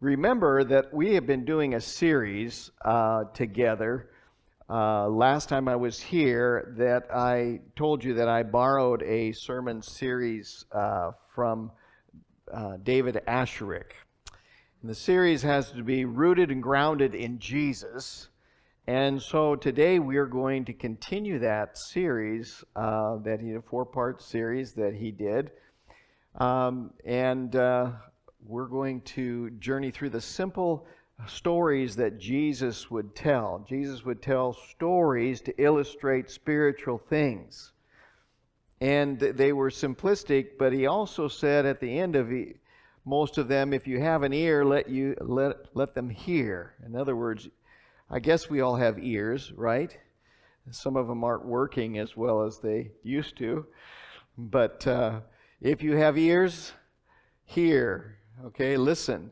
remember that we have been doing a series together. Last time I was here, that I told you that I borrowed a sermon series from David Asscherick. And the series has to be rooted and grounded in Jesus. And so today we are going to continue that series, that he a four-part series that he did. We're going to journey through the simple stories that Jesus would tell. Jesus would tell stories to illustrate spiritual things. And they were simplistic, but he also said at the end of most of them, if you have an ear, let them hear. In other words, I guess we all have ears, right? Some of them aren't working as well as they used to. But if you have ears, hear. Okay, listen.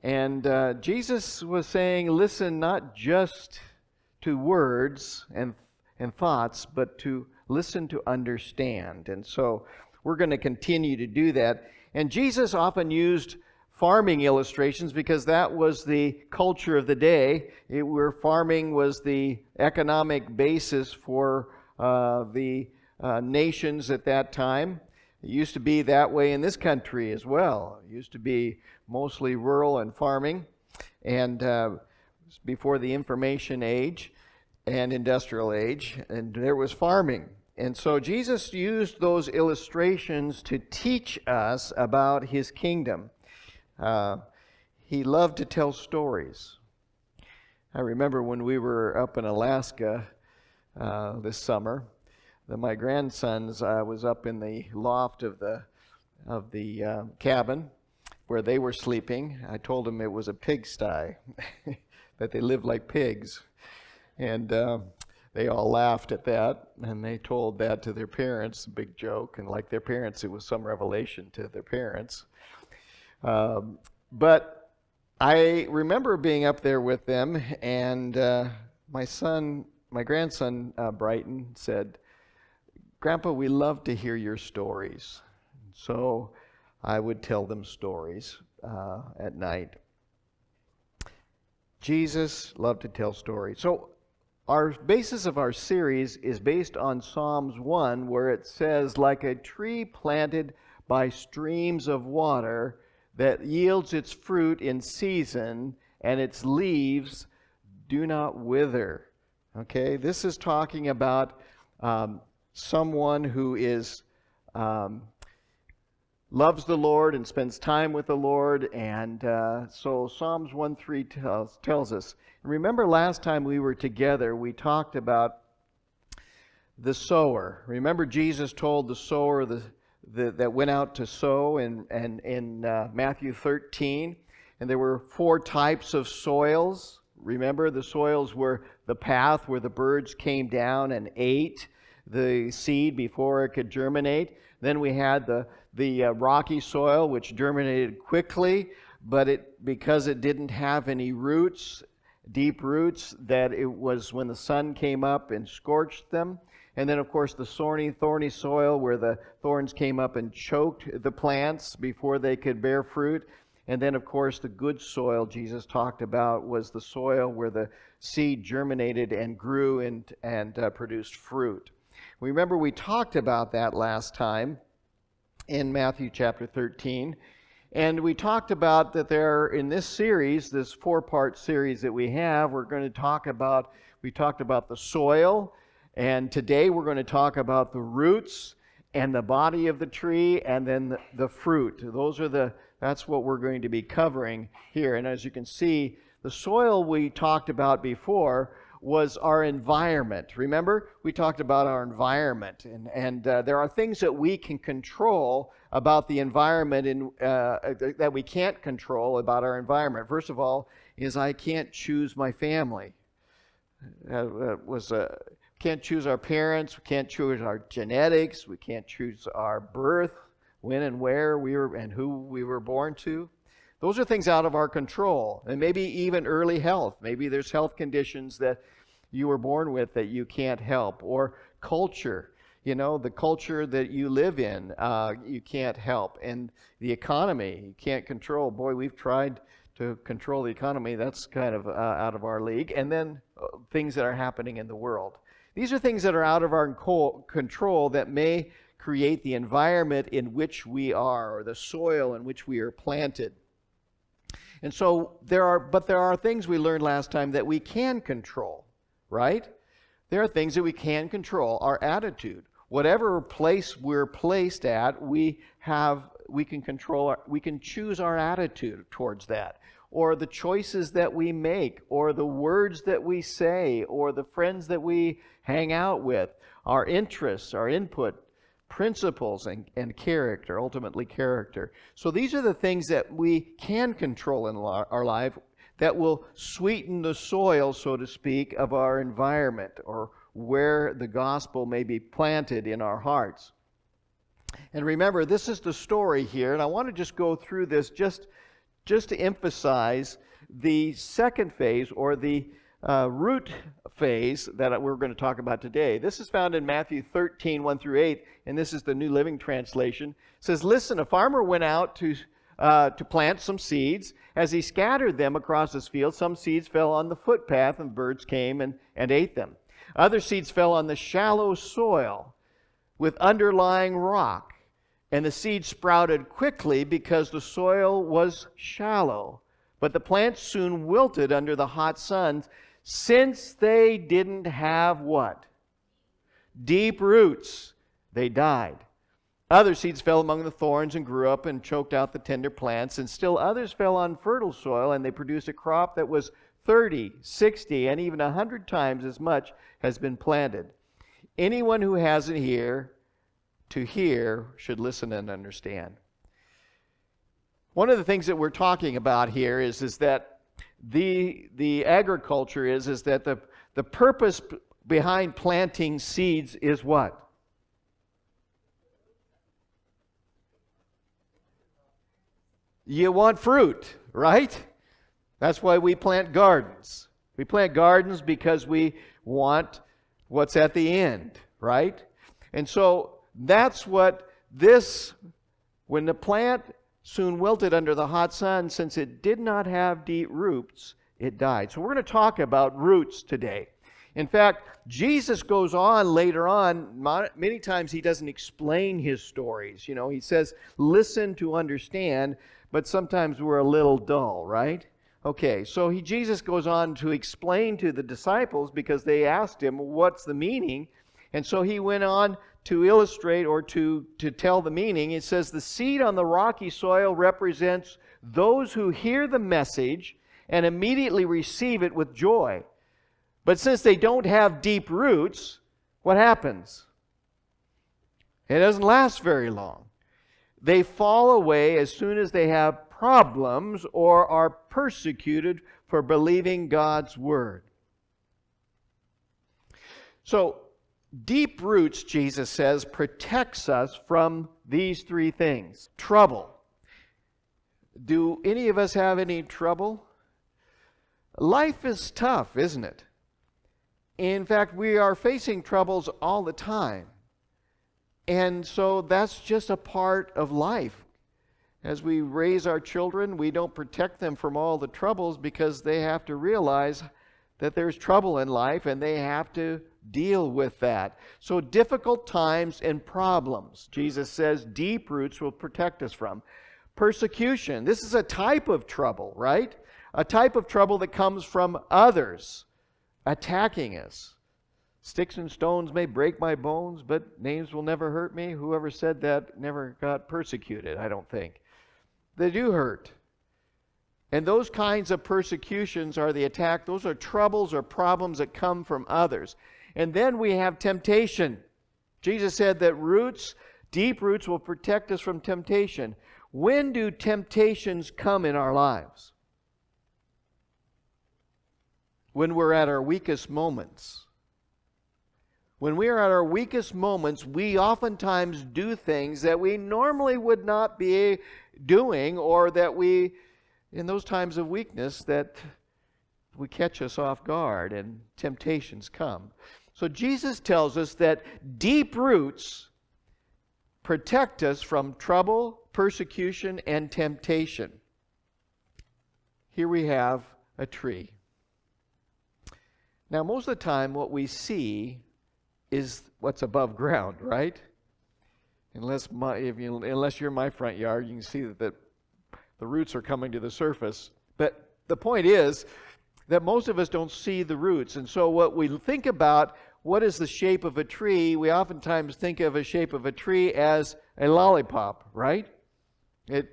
And Jesus was saying, listen not just to words and thoughts, but to listen to understand. And so we're going to continue to do that. And Jesus often used farming illustrations because that was the culture of the day, where farming was the economic basis for the nations at that time. It used to be that way in this country as well. It used to be mostly rural and farming, and before the information age and industrial age, and there was farming. And so Jesus used those illustrations to teach us about his kingdom. He loved to tell stories. I remember when we were up in Alaska this summer, my grandsons was up in the loft of the cabin where they were sleeping. I told them it was a pigsty, that they lived like pigs. And they all laughed at that, and they told that to their parents, a big joke. And like their parents, it was some revelation to their parents. But I remember being up there with them, and my grandson, Brighton, said, "Grandpa, we love to hear your stories." So I would tell them stories at night. Jesus loved to tell stories. So our basis of our series is based on Psalms 1, where it says, "Like a tree planted by streams of water that yields its fruit in season, and its leaves do not wither." Okay, this is talking about someone who is loves the Lord and spends time with the Lord. And so Psalms 1:3 tells us. Remember last time we were together, we talked about the sower. Remember Jesus told the sower that went out to sow in Matthew 13. And there were 4 types of soils. Remember, the soils were the path where the birds came down and ate the seed before it could germinate. Then we had the rocky soil, which germinated quickly, but because it didn't have any roots, deep roots, that it was when the sun came up and scorched them. And then, of course, the thorny soil, where the thorns came up and choked the plants before they could bear fruit. And then, of course, the good soil Jesus talked about was the soil where the seed germinated and grew and produced fruit. Remember, we talked about that last time in Matthew chapter 13. And we talked about that in this series, this 4-part series that we have, we talked about the soil. And today we're going to talk about the roots and the body of the tree, and then the fruit. That's what we're going to be covering here. And as you can see, the soil we talked about before was our environment. Remember, we talked about our environment, and there are things that we can control about the environment that we can't control about our environment. First of all, is I can't choose my family. Can't choose our parents. We can't choose our genetics. We can't choose our birth, when and where we were, and who we were born to. Those are things out of our control. And maybe even early health. Maybe there's health conditions that you were born with that you can't help. Or culture. The culture that you live in, you can't help. And the economy, you can't control. Boy, we've tried to control the economy, that's kind of out of our league. And then things that are happening in the world. These are things that are out of our control that may create the environment in which we are, or the soil in which we are planted. And so there are things we learned last time that we can control, right? There are things that we can control. Our attitude, whatever place we're placed at, we can control. We can choose our attitude towards that, or the choices that we make, or the words that we say, or the friends that we hang out with, our interests, our input, principles, and character, ultimately character. So these are the things that we can control in our life that will sweeten the soil, so to speak, of our environment, or where the gospel may be planted in our hearts. And remember, this is the story here, and I want to just go through this just to emphasize the second phase, or the root phase that we're going to talk about today. This is found in Matthew 13, 1 through 8, and this is the New Living Translation. It says, "Listen, a farmer went out to plant some seeds. As he scattered them across his field, some seeds fell on the footpath, and birds came and ate them. Other seeds fell on the shallow soil with underlying rock, and the seeds sprouted quickly because the soil was shallow. But the plants soon wilted under the hot sun, since they didn't have" what? Deep roots. They died. Other seeds fell among the thorns and grew up and choked out the tender plants. And still others fell on fertile soil, and they produced a crop that was 30, 60, and even 100 times as much has been planted. Anyone who has an ear to hear should listen and understand. One of the things that we're talking about here is that the agriculture is that the purpose behind planting seeds is what? You want fruit, right? That's why we plant gardens. We plant gardens because we want what's at the end, right? And so that's what this, when the plant soon wilted under the hot sun, since it did not have deep roots, it died. So we're going to talk about roots today. In fact, Jesus goes on later on. Many times he doesn't explain his stories. You know, he says, listen to understand, but sometimes we're a little dull, right? Okay, so Jesus goes on to explain to the disciples, because they asked him, what's the meaning? And so he went on to illustrate, or to tell the meaning. It says, the seed on the rocky soil represents those who hear the message and immediately receive it with joy. But since they don't have deep roots, what happens? It doesn't last very long. They fall away as soon as they have problems or are persecuted for believing God's word. So, deep roots, Jesus says, protects us from these three things. Trouble. Do any of us have any trouble? Life is tough, isn't it? In fact, we are facing troubles all the time. And so that's just a part of life. As we raise our children, we don't protect them from all the troubles, because they have to realize that there's trouble in life and they have to deal with that. So difficult times and problems, Jesus says, deep roots will protect us from. Persecution. This is a type of trouble, right? A type of trouble that comes from others attacking us. Sticks and stones may break my bones, but names will never hurt me. Whoever said that never got persecuted, I don't think. They do hurt. And those kinds of persecutions are the attack. Those are troubles or problems that come from others. And then we have temptation. Jesus said that roots, deep roots, will protect us from temptation. When do temptations come in our lives? When we're at our weakest moments. When we are at our weakest moments, we oftentimes do things that we normally would not be doing, or that we, in those times of weakness, that we catch us off guard and temptations come. So Jesus tells us that deep roots protect us from trouble, persecution, and temptation. here we have a tree. Now, most of the time, what we see is what's above ground, right? Unless you're in my front yard, you can see that the roots are coming to the surface. But the point is that most of us don't see the roots. And so what we think about, what is the shape of a tree, we oftentimes think of a shape of a tree as a lollipop, right? It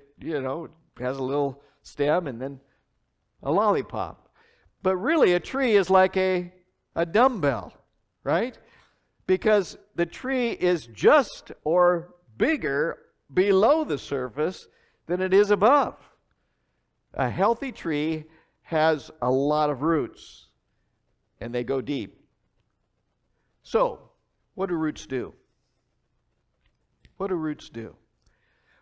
has a little stem and then a lollipop. But really, a tree is like a dumbbell, right? Because the tree is just or bigger below the surface than it is above. A healthy tree has a lot of roots, and they go deep. So, what do roots do? What do roots do?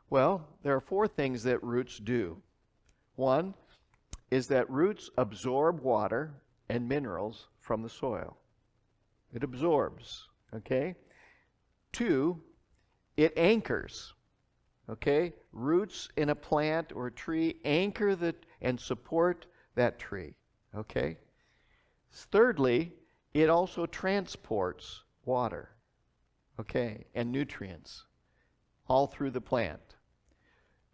Well, there are 4 things that roots do. One is that roots absorb water and minerals from the soil. It absorbs, okay? 2, it anchors, okay? Roots in a plant or a tree anchor and support that tree, okay? Thirdly, it also transports water, okay, and nutrients all through the plant.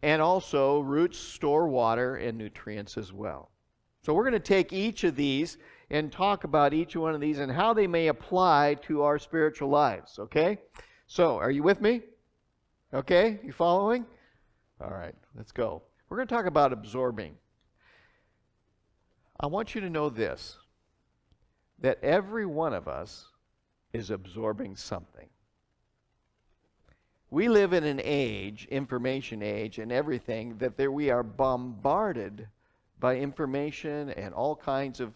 And also, roots store water and nutrients as well. So we're going to take each of these and talk about each one of these and how they may apply to our spiritual lives, okay? So, are you with me? Okay, you following? All right, let's go. We're going to talk about absorbing. I want you to know this, that every one of us is absorbing something. We live in an age, information age, and everything, that we are bombarded by information and all kinds of...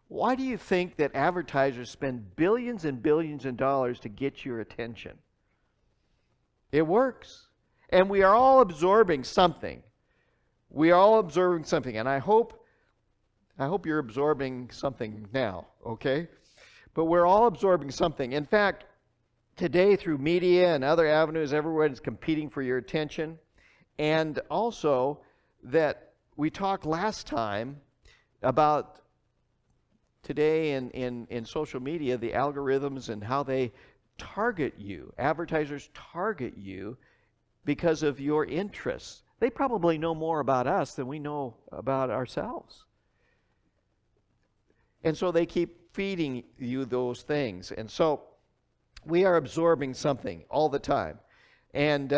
Why do you think that advertisers spend billions and billions of dollars to get your attention? It works. And we are all absorbing something. We are all absorbing something. And I hope you're absorbing something now, okay? But we're all absorbing something. In fact, today through media and other avenues, everyone is competing for your attention. And also that we talked last time about today in social media, the algorithms and how they target you. Advertisers target you because of your interests. They probably know more about us than we know about ourselves. And so they keep feeding you those things. And so we are absorbing something all the time. And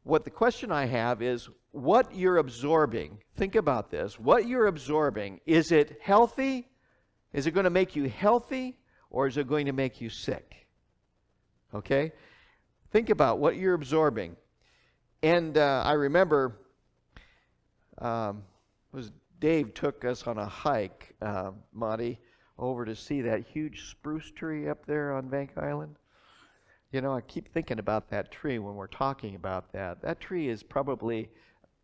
what the question I have is, what you're absorbing, think about this, what you're absorbing, is it healthy? Is it going to make you healthy, or is it going to make you sick? Okay? Think about what you're absorbing. And I remember Dave took us on a hike, Monty, over to see that huge spruce tree up there on Bank Island. You know, I keep thinking about that tree when we're talking about that. That tree is probably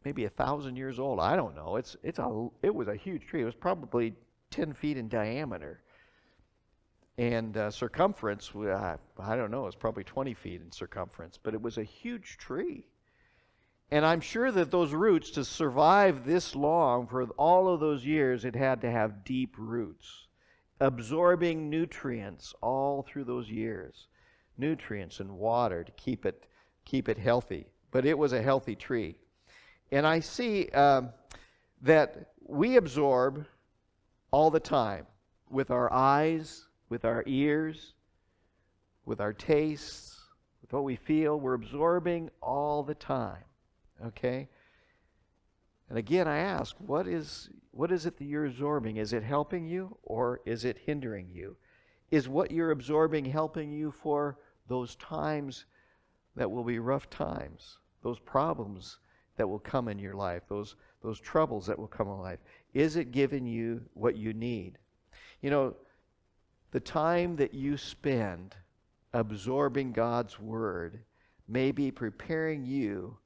maybe 1,000 years old. I don't know. It was a huge tree. It was probably 10 feet in diameter. And circumference, I don't know, it's probably 20 feet in circumference. But it was a huge tree. And I'm sure that those roots, to survive this long, for all of those years, it had to have deep roots, absorbing nutrients all through those years. Nutrients and water to keep it healthy. But it was a healthy tree. And I see that we absorb all the time with our eyes, with our ears, with our tastes, with what we feel. We're absorbing all the time. Okay? And again, I ask, what is it that you're absorbing? Is it helping you, or is it hindering you? Is what you're absorbing helping you for those times that will be rough times, those problems that will come in your life, those troubles that will come in life? Is it giving you what you need? You know, the time that you spend absorbing God's Word may be preparing you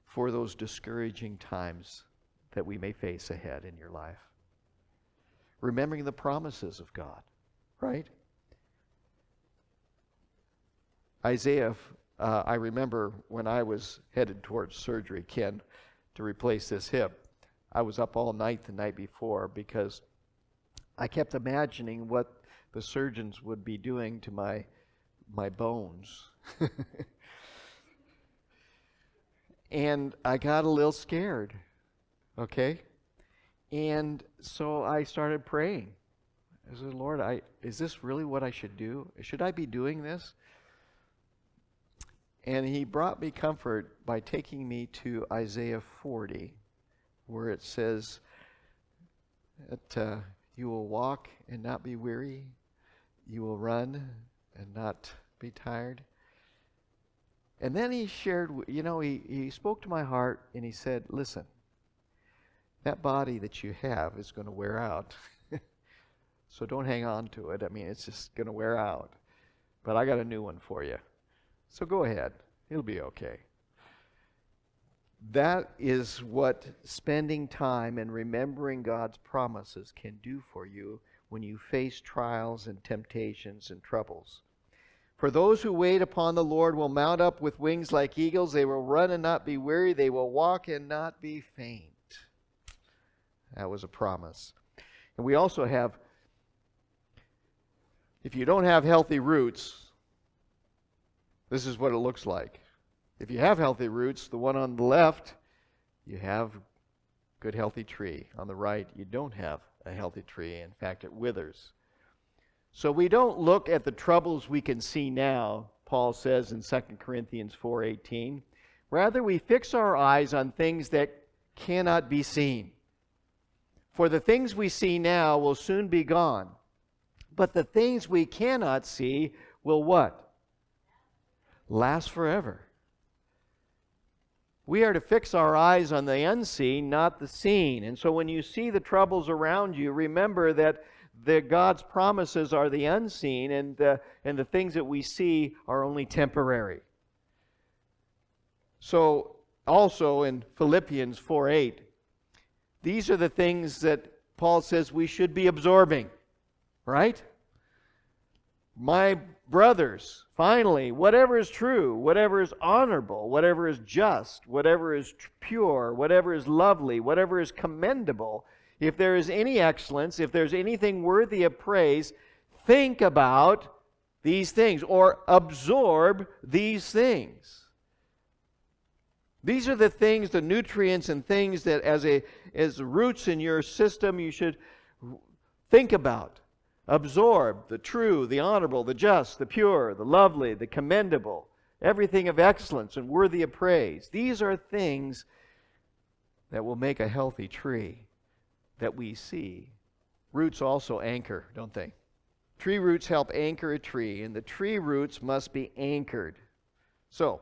for those discouraging times that we may face ahead in your life. Remembering the promises of God, right? Isaiah, I remember when I was headed towards surgery, Ken, to replace this hip, I was up all night the night before because I kept imagining what the surgeons would be doing to my bones. And I got a little scared, okay? And so I started praying. I said, Lord, is this really what I should do? Should I be doing this? And he brought me comfort by taking me to Isaiah 40, where it says that you will walk and not be weary. You will run and not be tired. And then he shared, he spoke to my heart and he said, listen, that body that you have is going to wear out. So don't hang on to it. I mean, it's just going to wear out. But I got a new one for you. So go ahead. It'll be okay. That is what spending time and remembering God's promises can do for you when you face trials and temptations and troubles. For those who wait upon the Lord will mount up with wings like eagles. They will run and not be weary. They will walk and not be faint. That was a promise. And we also have, if you don't have healthy roots, this is what it looks like. If you have healthy roots, the one on the left, you have a good healthy tree. On the right, you don't have a healthy tree. In fact, it withers. So we don't look at the troubles we can see now, Paul says in 2 Corinthians 4:18. Rather, we fix our eyes on things that cannot be seen. For the things we see now will soon be gone. But the things we cannot see will what? Last forever. We are to fix our eyes on the unseen, not the seen. And so when you see the troubles around you, remember that God's promises are the unseen, and the things that we see are only temporary. So also in Philippians 4:8, these are the things that Paul says we should be absorbing, right? My brothers, finally, whatever is true, whatever is honorable, whatever is just, whatever is pure, whatever is lovely, whatever is commendable, if there is any excellence, if there's anything worthy of praise, think about these things or absorb these things. These are the things, the nutrients and things that as roots in your system you should think about. Absorb the true, the honorable, the just, the pure, the lovely, the commendable, everything of excellence and worthy of praise. These are things that will make a healthy tree that we see. Roots also anchor, don't they? Tree roots help anchor a tree, and the tree roots must be anchored. So,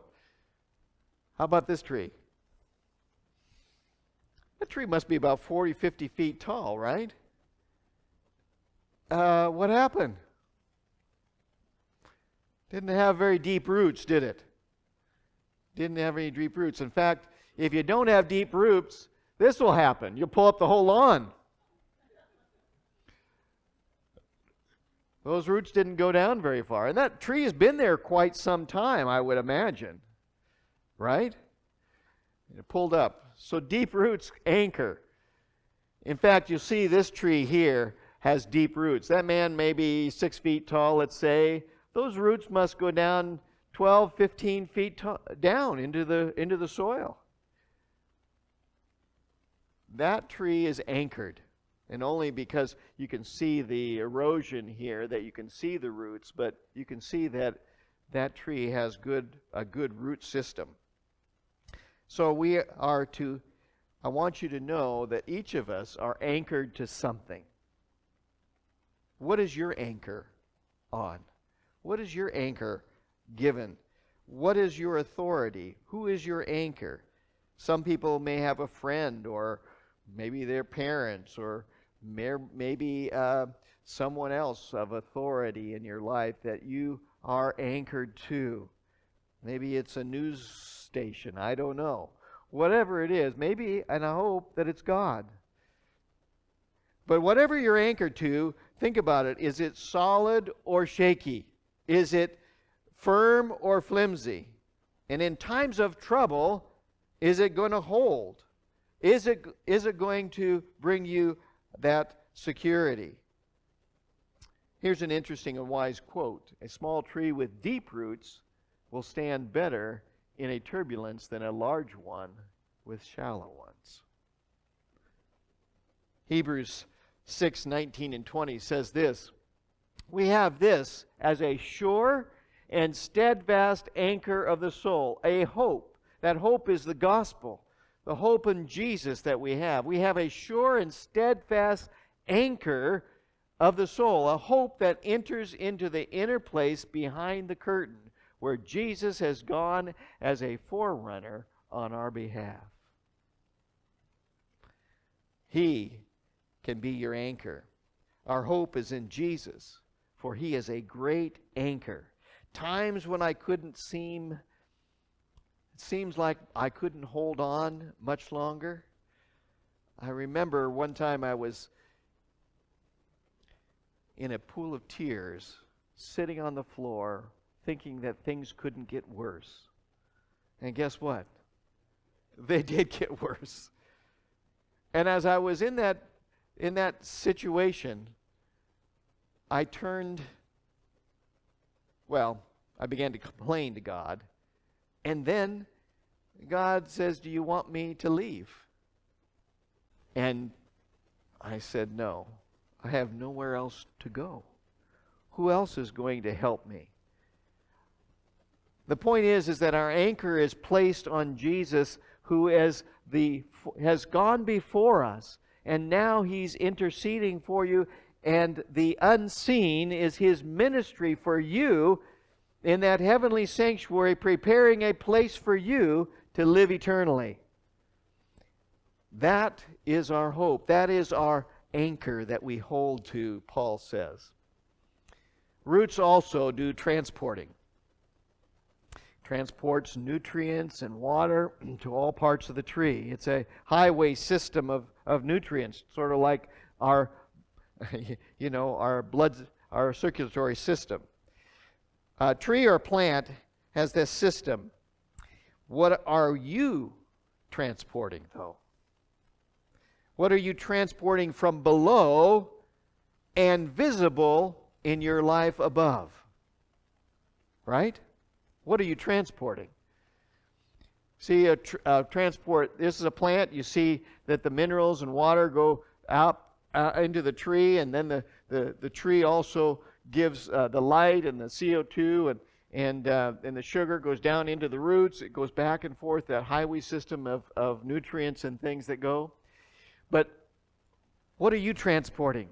how about this tree? That tree must be about 40, 50 feet tall, right? What happened? Didn't have very deep roots, did it? Didn't have any deep roots. In fact, if you don't have deep roots, this will happen. You'll pull up the whole lawn. Those roots didn't go down very far. And that tree has been there quite some time, I would imagine. Right? It pulled up. So deep roots anchor. In fact, you'll see this tree here has deep roots. That man may be 6 feet tall, let's say. Those roots must go down 12, 15 feet down into the soil. That tree is anchored. And only because you can see the erosion here that you can see the roots, but you can see that that tree has a good root system. So I want you to know that each of us are anchored to something. What is your anchor on? What is your anchor given? What is your authority? Who is your anchor? Some people may have a friend, or maybe their parents, or maybe someone else of authority in your life that you are anchored to. Maybe it's a news station. I don't know. Whatever it is, maybe, and I hope that it's God. But whatever you're anchored to, think about it. Is it solid or shaky? Is it firm or flimsy? And in times of trouble, is it going to hold? Is it going to bring you that security? Here's an interesting and wise quote. A small tree with deep roots will stand better in a turbulence than a large one with shallow ones. Hebrews 6:19 and 20 says this, "We have this as a sure and steadfast anchor of the soul," a hope. That hope is the gospel, the hope in Jesus that we have. We have a sure and steadfast anchor of the soul, a hope that enters into the inner place behind the curtain, where Jesus has gone as a forerunner on our behalf. He can be your anchor. Our hope is in Jesus, for He is a great anchor. Times when it seems like I couldn't hold on much longer. I remember one time I was in a pool of tears, sitting on the floor, thinking that things couldn't get worse. And guess what? They did get worse. And as I was in that situation, I began to complain to God. And then God says, "Do you want me to leave?" And I said, "No. I have nowhere else to go. Who else is going to help me?" The point is that our anchor is placed on Jesus, who has gone before us, and now He's interceding for you, and the unseen is His ministry for you in that heavenly sanctuary, preparing a place for you to live eternally. That is our hope. That is our anchor that we hold to, Paul says. Roots also do transporting. Transports nutrients and water to all parts of the tree. It's a highway system of nutrients, sort of like our our circulatory system. A tree or plant has this system. What are you transporting, though? What are you transporting from below and visible in your life above? Right? What are you transporting? See, transport, this is a plant. You see that the minerals and water go out into the tree, and then the tree also gives the light and the CO2 and the sugar goes down into the roots. It goes back and forth, that highway system of nutrients and things that go. But what are you transporting?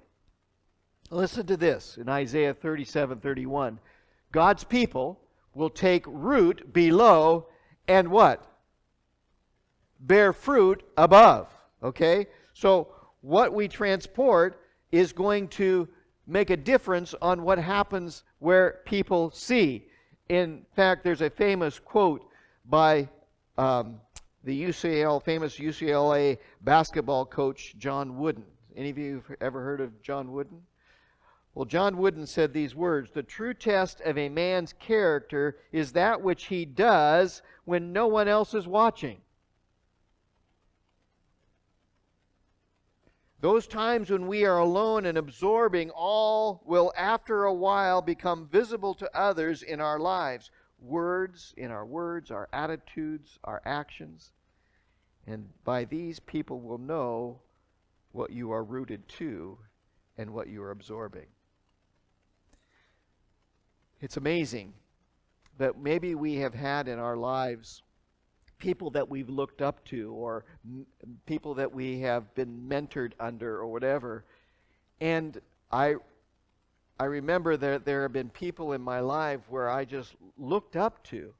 Listen to this in Isaiah 37:31. God's people will take root below and what? Bear fruit above. Okay? So what we transport is going to make a difference on what happens where people see. In fact, there's a famous quote by the famous UCLA basketball coach, John Wooden. Any of you ever heard of John Wooden? Well, John Wooden said these words: "The true test of a man's character is that which he does when no one else is watching." Those times when we are alone and absorbing all will after a while become visible to others in our lives. Our attitudes, our actions. And by these, people will know what you are rooted to and what you are absorbing. It's amazing that maybe we have had in our lives people that we've looked up to, or people that we have been mentored under, or whatever. And I remember that there have been people in my life where I just looked up to,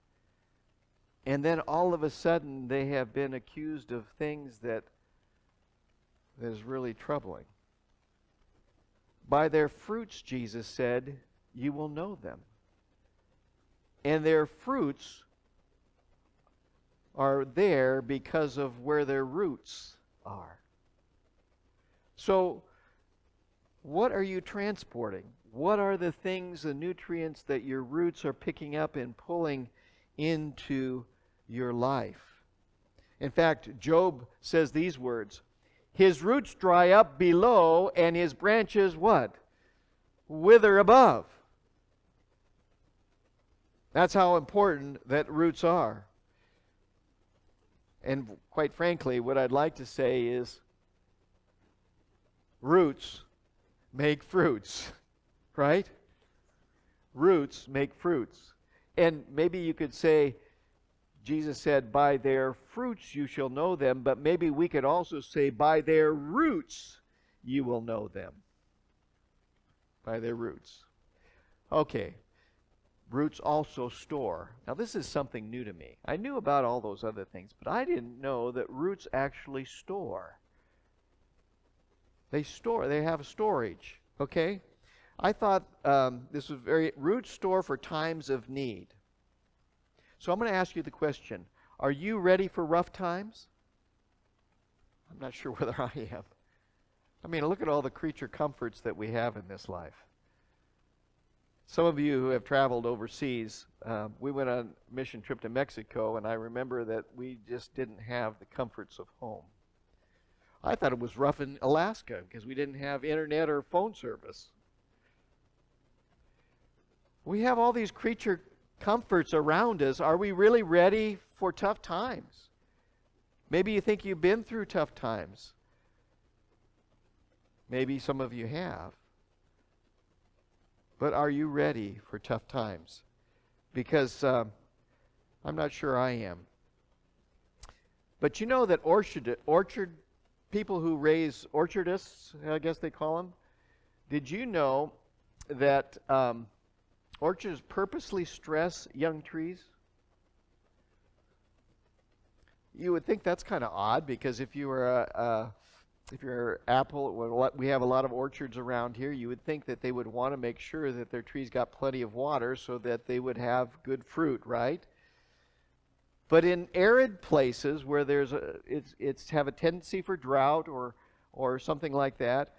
and then all of a sudden they have been accused of things that is really troubling. By their fruits, Jesus said, you will know them. And their fruits are there because of where their roots are. So, what are you transporting? What are the things, the nutrients that your roots are picking up and pulling into your life? In fact, Job says these words, his roots dry up below, and his branches what? Wither above. That's how important that roots are. And quite frankly, what I'd like to say is, roots make fruits, right? Roots make fruits. And maybe you could say, Jesus said, by their fruits you shall know them, but maybe we could also say, by their roots you will know them. By their roots. Okay. Roots also store. Now this is something new to me. I knew about all those other things, but I didn't know that roots actually store. They store. They have storage. Okay? I thought this was roots store for times of need. So I'm going to ask you the question, are you ready for rough times? I'm not sure whether I am. I mean, look at all the creature comforts that we have in this life. Some of you who have traveled overseas, we went on a mission trip to Mexico, and I remember that we just didn't have the comforts of home. I thought it was rough in Alaska because we didn't have internet or phone service. We have all these creature comforts around us. Are we really ready for tough times? Maybe you think you've been through tough times. Maybe some of you have. But are you ready for tough times? Because I'm not sure I am. But you know that orchard people who raise orchardists, I guess they call them, did you know that orchards purposely stress young trees? You would think that's kind of odd, because if you were if you're apple, we have a lot of orchards around here, you would think that they would want to make sure that their trees got plenty of water so that they would have good fruit, right? But in arid places where it's have a tendency for drought or something like that,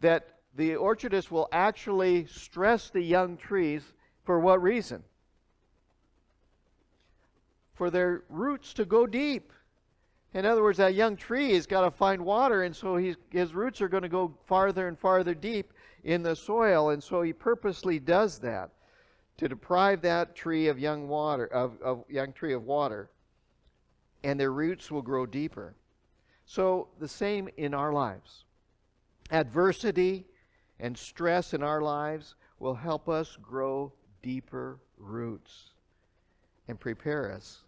that the orchardist will actually stress the young trees. For what reason? For their roots to go deep. In other words, that young tree has got to find water, and so his roots are going to go farther and farther deep in the soil, and so he purposely does that to deprive that tree of young tree of water, and their roots will grow deeper. So the same in our lives. Adversity and stress in our lives will help us grow deeper roots and prepare us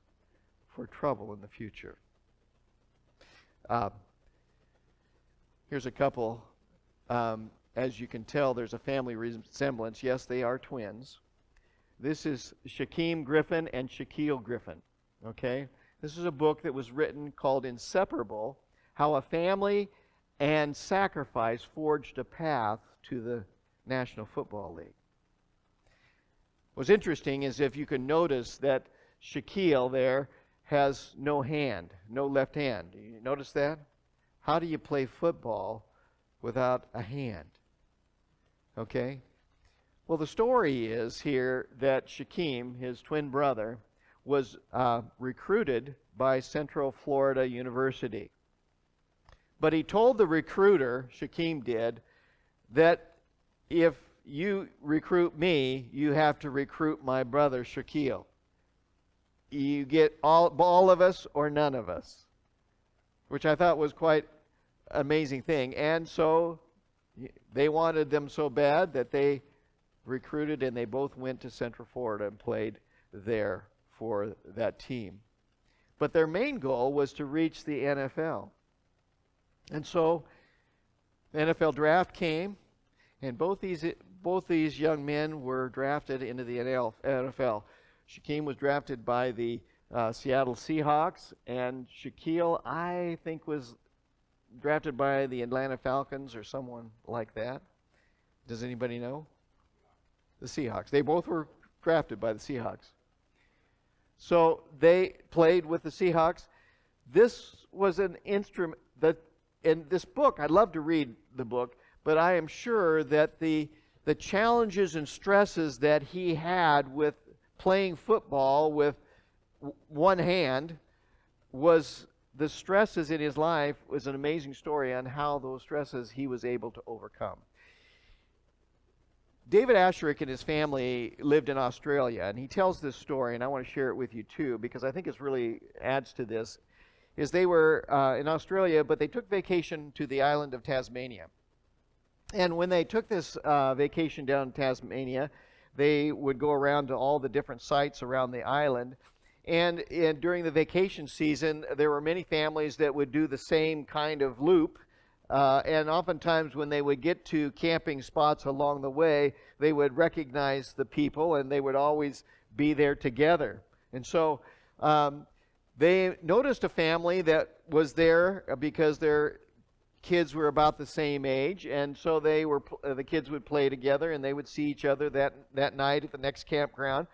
for trouble in the future. Here's a couple. As you can tell, there's a family resemblance. Yes, they are twins. This is Shaquem Griffin and Shaquille Griffin. Okay? This is a book that was written called Inseparable, How a Family and Sacrifice Forged a Path to the National Football League. What's interesting is if you can notice that Shaquille there has no hand, no left hand. Do you notice that? How do you play football without a hand? Okay? Well, the story is here that Shaquem, his twin brother, was recruited by Central Florida University. But he told the recruiter, Shaquem did, that if you recruit me, you have to recruit my brother Shaquille. You get all of us or none of us, which I thought was quite an amazing thing. And so they wanted them so bad that they recruited, and they both went to Central Florida and played there for that team. But their main goal was to reach the NFL. And so the NFL draft came, and both these young men were drafted into the NFL. Shaquem was drafted by the Seattle Seahawks, and Shaquille, I think, was drafted by the Atlanta Falcons or someone like that. Does anybody know? The Seahawks. They both were drafted by the Seahawks. So they played with the Seahawks. This was an instrument that, in this book, I'd love to read the book, but I am sure that the challenges and stresses that he had with playing football with one hand was the stresses in his life was an amazing story on how those stresses he was able to overcome. David Asscherick and his family lived in Australia, and he tells this story, and I want to share it with you too, because I think it really adds to this. Is they were in Australia, but they took vacation to the island of Tasmania. And when they took this vacation down in Tasmania, they would go around to all the different sites around the island. And during the vacation season, there were many families that would do the same kind of loop. And oftentimes when they would get to camping spots along the way, they would recognize the people, and they would always be there together. And so they noticed a family that was there because their kids were about the same age, and so the kids would play together, and they would see each other that night at the next campground.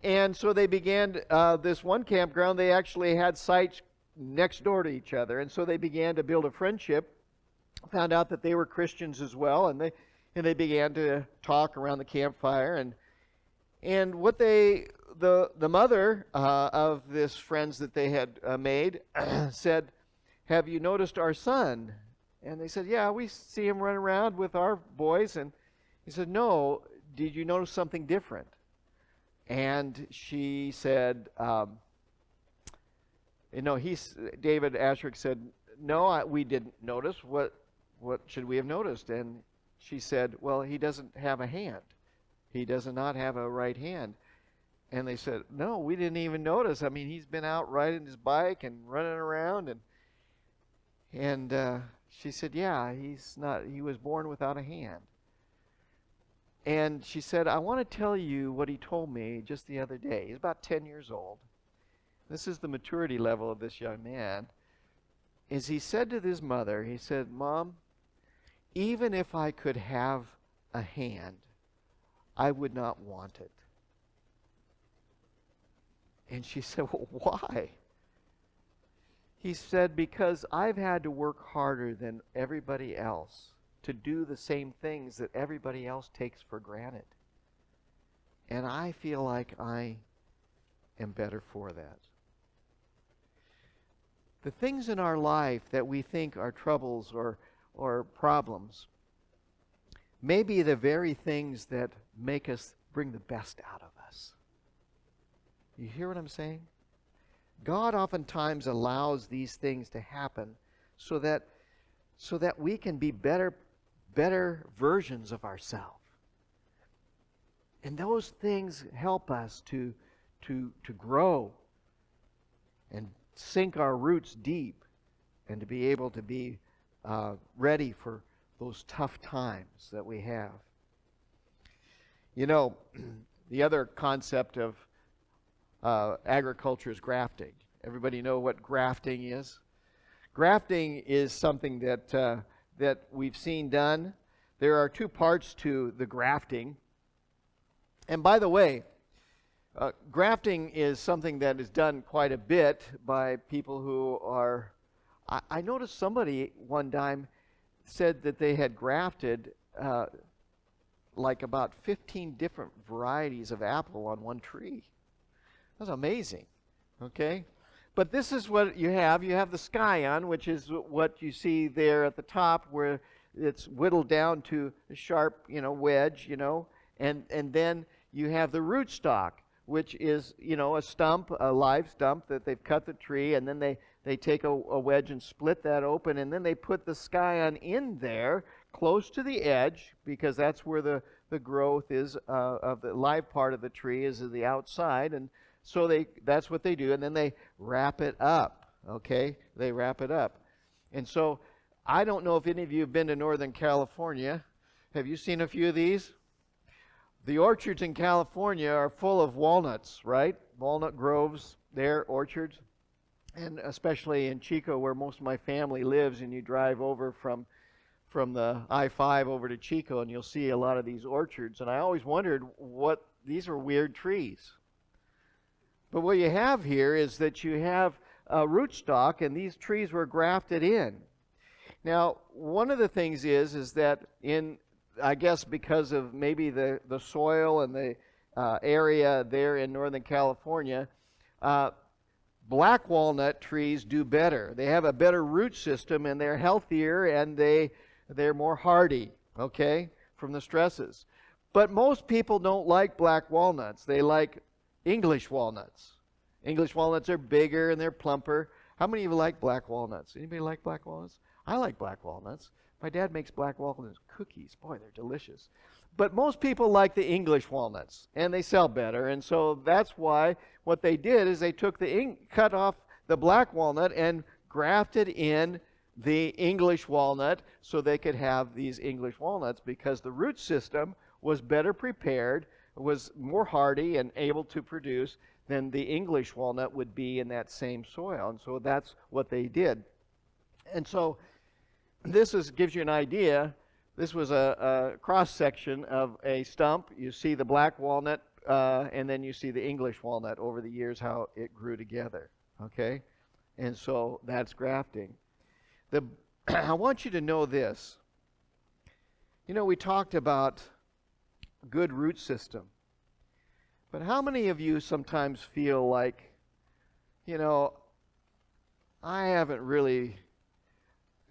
And so they began this one campground. They actually had sites next door to each other, and so they began to build a friendship. Found out that they were Christians as well, and they began to talk around the campfire. And what the mother of this friends that they had made said, "Have you noticed our son?" And they said, "Yeah, we see him run around with our boys." And he said, "No, did you notice something different?" And she said, David Asscherick said, "No, we didn't notice. What should we have noticed?" And she said, "Well, he doesn't have a hand. He does not have a right hand." And they said, "No, we didn't even notice. I mean, he's been out riding his bike and running around." And she said, "Yeah, he was born without a hand." And she said, "I want to tell you what he told me just the other day." He's about 10 years old. This is the maturity level of this young man. Is he said to his mother, he said, "Mom, even if I could have a hand, I would not want it." And she said, "Well, why?" He said, "Because I've had to work harder than everybody else to do the same things that everybody else takes for granted. And I feel like I am better for that." The things in our life that we think are troubles or problems may be the very things that make us bring the best out of us. You hear what I'm saying? God oftentimes allows these things to happen so that we can be better versions of ourselves. And those things help us to grow and sink our roots deep and to be able to be ready for those tough times that we have. You know, the other concept of agriculture is grafting. Everybody know what grafting is? Grafting is something that we've seen done. There are two parts to the grafting. And by the way, grafting is something that is done quite a bit by people who are... I noticed somebody one time said that they had grafted like about 15 different varieties of apple on one tree. That's amazing, okay? But this is what you have. You have the scion, which is what you see there at the top, where it's whittled down to a sharp, wedge, and then you have the rootstock, which is, a stump, a live stump that they've cut the tree, and then they take a wedge and split that open, and then they put the scion in there close to the edge, because that's where the growth is of the live part of the tree is the outside, and so that's what they do, and then they wrap it up, okay? They wrap it up. And so I don't know if any of you have been to Northern California. Have you seen a few of these? The orchards in California are full of walnuts, right? Walnut groves there, orchards. And especially in Chico, where most of my family lives, and you drive over from the I-5 over to Chico, and you'll see a lot of these orchards. And I always wondered these are weird trees. But what you have here is that you have a rootstock, and these trees were grafted in. Now, one of the things is that I guess because of maybe the soil and the area there in Northern California, black walnut trees do better. They have a better root system, and they're healthier, and they're more hardy, okay, from the stresses. But most people don't like black walnuts. They like English walnuts. English walnuts are bigger and they're plumper. How many of you like black walnuts? Anybody like black walnuts? I like black walnuts. My dad makes black walnut cookies. Boy, they're delicious. But most people like the English walnuts, and they sell better. And so that's why what they did is they took cut off the black walnut and grafted in the English walnut so they could have these English walnuts, because the root system was better prepared, was more hardy and able to produce than the English walnut would be in that same soil. And so that's what they did. And so this gives you an idea. This was a cross-section of a stump. You see the black walnut, and then you see the English walnut over the years, how it grew together. Okay? And so that's grafting. I want you to know this. You know, we talked about good root system. But how many of you sometimes feel like, you know, I haven't really,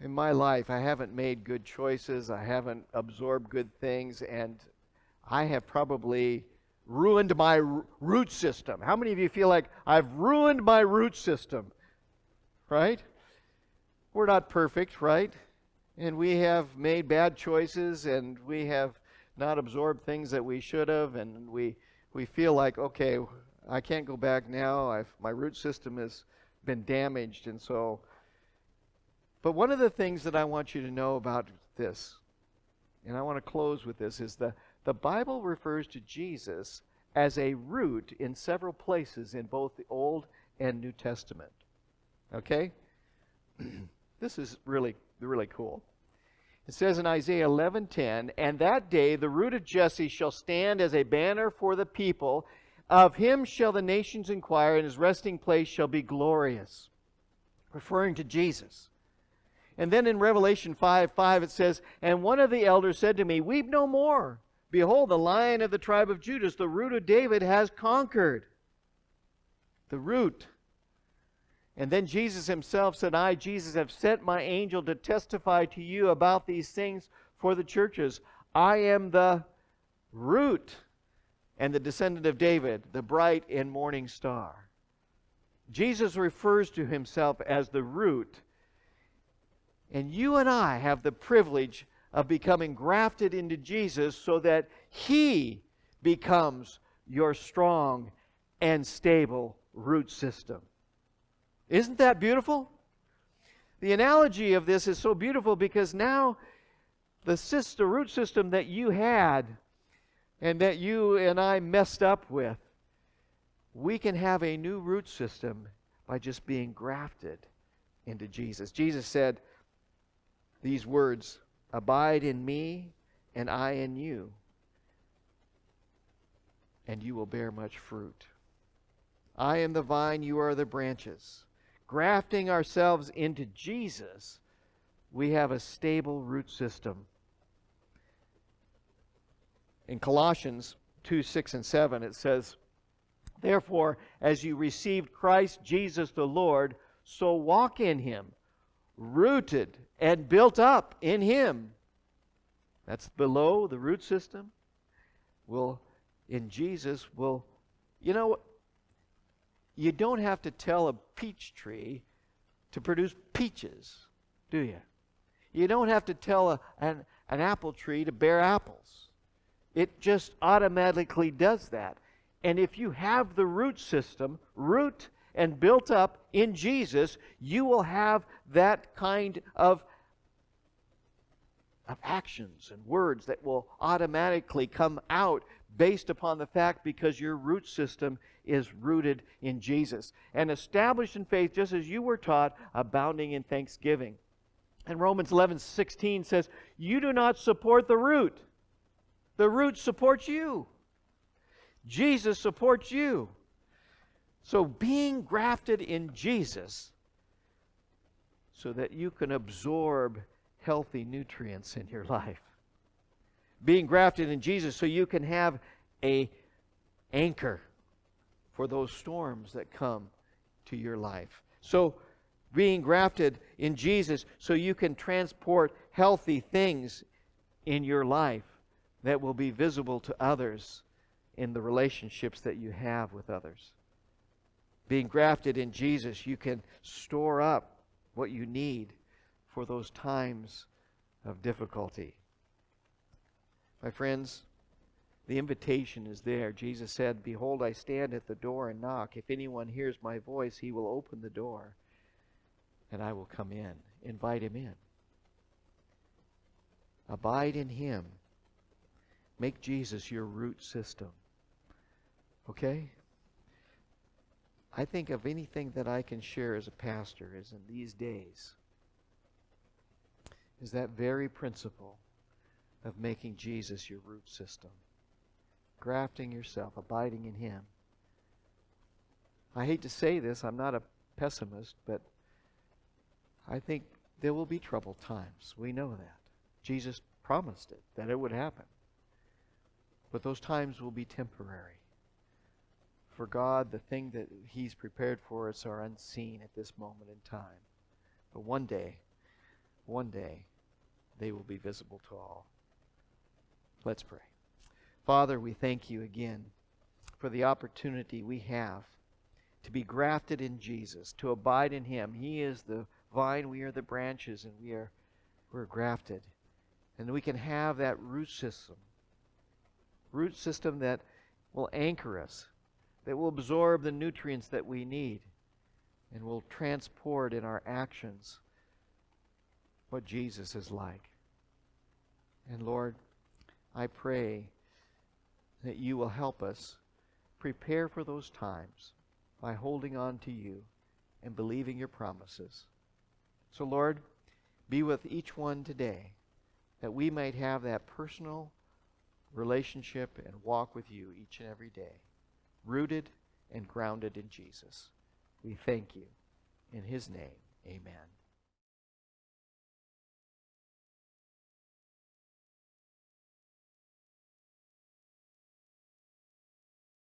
in my life, I haven't made good choices, I haven't absorbed good things, and I have probably ruined my root system. How many of you feel like I've ruined my root system? Right? We're not perfect, right? And we have made bad choices, and we have not absorbed things that we should have, and we feel like, okay, I can't go back now. My root system has been damaged. And so, but one of the things that I want you to know about this, and I want to close with this, is the Bible refers to Jesus as a root in several places in both the Old and New Testament. Okay? This is really, really cool. It says in Isaiah 11:10, "And that day the root of Jesse shall stand as a banner for the people. Of him shall the nations inquire, and his resting place shall be glorious." Referring to Jesus. And then in Revelation 5:5 it says, "And one of the elders said to me, Weep no more. Behold, the Lion of the tribe of Judah, the root of David, has conquered." The root. And then Jesus himself said, "I, Jesus, have sent my angel to testify to you about these things for the churches. I am the root and the descendant of David, the bright and morning star." Jesus refers to himself as the root. And you and I have the privilege of becoming grafted into Jesus so that he becomes your strong and stable root system. Isn't that beautiful? The analogy of this is so beautiful because now the root system that you had and that you and I messed up with, we can have a new root system by just being grafted into Jesus. Jesus said these words, "Abide in me and I in you, and you will bear much fruit. I am the vine, you are the branches." Grafting ourselves into Jesus, we have a stable root system. In Colossians 2:6 and 7, it says, "Therefore, as you received Christ Jesus the Lord, so walk in him, rooted and built up in him." That's below the root system. In Jesus, you know, you don't have to tell a peach tree to produce peaches, do you? You don't have to tell an apple tree to bear apples. It just automatically does that. And if you have the root system, root and built up in Jesus, you will have that kind of actions and words that will automatically come out based upon the fact because your root system is rooted in Jesus and established in faith just as you were taught, abounding in thanksgiving. And Romans 11:16 says, "You do not support the root. The root supports you. Jesus supports you." So being grafted in Jesus so that you can absorb healthy nutrients in your life. Being grafted in Jesus so you can have an anchor for those storms that come to your life. So, being grafted in Jesus so you can transport healthy things in your life that will be visible to others in the relationships that you have with others. Being grafted in Jesus, you can store up what you need for those times of difficulty. My friends, the invitation is there. Jesus said, "Behold, I stand at the door and knock. If anyone hears my voice, he will open the door, and I will come in." Invite him in. Abide in him. Make Jesus your root system. Okay? I think of anything that I can share as a pastor is in these days is that very principle of making Jesus your root system. Grafting yourself, abiding in him. I hate to say this, I'm not a pessimist, but I think there will be troubled times. We know that. Jesus promised it, that it would happen. But those times will be temporary. For God, the thing that he's prepared for us are unseen at this moment in time. But one day, they will be visible to all. Let's pray. Father, we thank you again for the opportunity we have to be grafted in Jesus, to abide in him. He is the vine, we are the branches, and we're grafted. And we can have that root system that will anchor us, that will absorb the nutrients that we need, and will transport in our actions what Jesus is like. And Lord, I pray that you will help us prepare for those times by holding on to you and believing your promises. So Lord, be with each one today, that we might have that personal relationship and walk with you each and every day, rooted and grounded in Jesus. We thank you. In his name, amen.